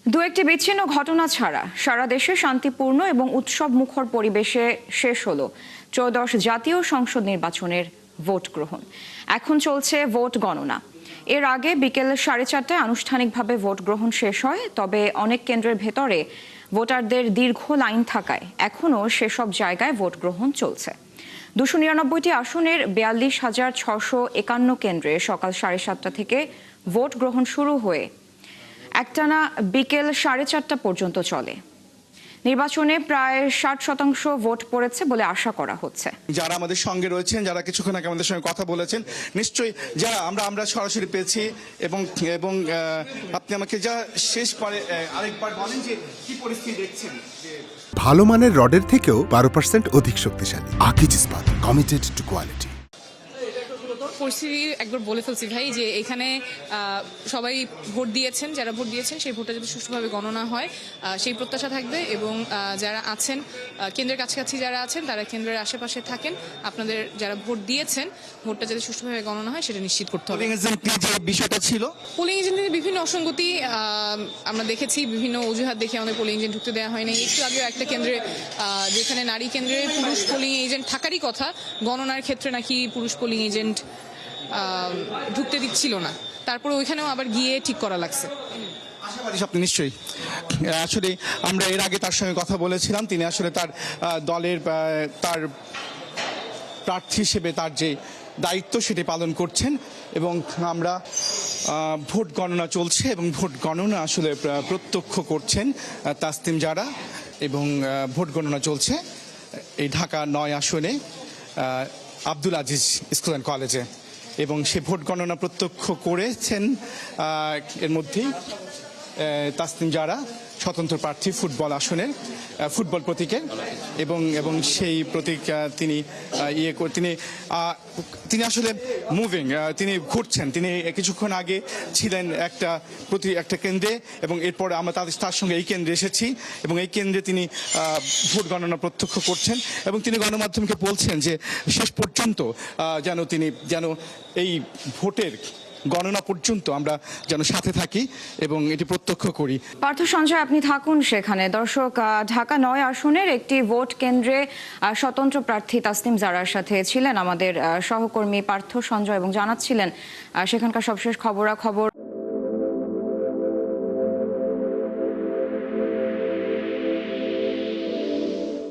দু একটি বিচ্ছিন্ন ঘটনা ছাড়া সারা দেশে শান্তিপূর্ণ এবং উৎসব মুখর পরিবেশে শেষ হলো ত্রয়োদশ জাতীয় সংসদ নির্বাচনের ভোট গ্রহণ। এখন চলছে ভোট গণনা। এর আগে বিকেল 4:30টায় আনুষ্ঠানিকভাবে ভোট গ্রহণ শেষ হয়, তবে অনেক কেন্দ্রের ভেতরে ভোটারদের দীর্ঘ লাইন থাকায় এখনও সেসব জায়গায় ভোট গ্রহণ চলছে। 299টি আসনের 42,651 কেন্দ্রে সকাল 7:30টা থেকে ভোট গ্রহণ শুরু হয়ে একটানা বিকেল 4:30টা পর্যন্ত চলে। নির্বাচনে প্রায় 60% ভোট পড়েছে বলে আশা করা হচ্ছে। যারা আমাদের সঙ্গে রয়েছেন, যারা কিছুক্ষণ আগে আমাদের সঙ্গে কথা বলেছেন, নিশ্চয়ই যারা আমরা সরাসরি পেয়েছি এবং এবং আপনি আমাকে যা শেষ পরে আরেকবার বলেন যে কি পরিস্থিতি দেখছেন। ভালো মানের রডের থেকেও 12% অধিক শক্তিশালী। আকিজ ইস্পাত, কমিটেড টু কোয়ালিটি। পরিস্থিতি একবার বলে ফেলছি ভাই, যে এখানে সবাই ভোট দিয়েছেন, যারা ভোট দিয়েছেন সেই ভোটটা যদি সুষ্ঠুভাবে গণনা হয় সেই প্রত্যাশা থাকবে, এবং যারা আছেন কেন্দ্রের কাছাকাছি যারা আছেন তারা কেন্দ্রের আশেপাশে থাকেন। আপনাদের যারা ভোট দিয়েছেন ভোটটা যাতে সুষ্ঠুভাবে গণনা হয় সেটা নিশ্চিত করতে হবে। বিষয়টা ছিল পোলিং এজেন্টের বিভিন্ন অসঙ্গতি আমরা দেখেছি, বিভিন্ন অজুহাত দেখে আমাদের পোলিং এজেন্ট ঢুকতে দেওয়া হয়নি। একটু আগেও একটা কেন্দ্রে, যেখানে নারী কেন্দ্রে পুরুষ পোলিং এজেন্ট থাকারই কথা, গণনার ক্ষেত্রে নাকি পুরুষ পোলিং এজেন্ট ঢুকতে দিচ্ছিল না, তারপরে ওইখানেও আবার গিয়ে ঠিক করা লাগছে। আশাবাদী স্বপ্ন নিশ্চয়ই। আসলে আমরা এর আগে তার সঙ্গে কথা বলেছিলাম, তিনি আসলে তার দলের তার প্রার্থী হিসেবে তার যে দায়িত্ব সেটি পালন করছেন, এবং আমরা ভোট গণনা চলছে এবং ভোট গণনা আসলে প্রত্যক্ষ করছেন তাসনিম জারা, এবং ভোট গণনা চলছে এই ঢাকা 9 আসনে আব্দুল আজিজ স্কুল অ্যান্ড কলেজে, এবং সে ভোট গণনা প্রত্যক্ষ করেছেন। এর মধ্যেই তাসনিম জারা স্বতন্ত্র প্রার্থী ফুটবল আসনের, ফুটবল প্রতীকের, এবং সেই প্রতীক তিনি আসলে মুভিং, তিনি ঘুরছেন। তিনি কিছুক্ষণ আগে ছিলেন একটা কেন্দ্রে, এবং এরপর আমরা তার সঙ্গে এই কেন্দ্রে এসেছি, এবং এই কেন্দ্রে তিনি ভোট গণনা প্রত্যক্ষ করছেন, এবং তিনি গণমাধ্যমকে বলছেন যে শেষ পর্যন্ত যেন এই ভোটের গণনা পর্যন্ত আমরা যেন সাথে থাকি এবং এটি প্রত্যক্ষ করি। পার্থ সঞ্জয়, আপনি থাকুন সেখানে। দর্শক, ঢাকা 9 আসনের একটি ভোট কেন্দ্রে স্বতন্ত্র প্রার্থী তাসনিম জারার সাথে ছিলেন আমাদের সহকর্মী পার্থ সঞ্জয়, এবং জানাচ্ছিলেন সেখানকার সবশেষ খবরাখবর।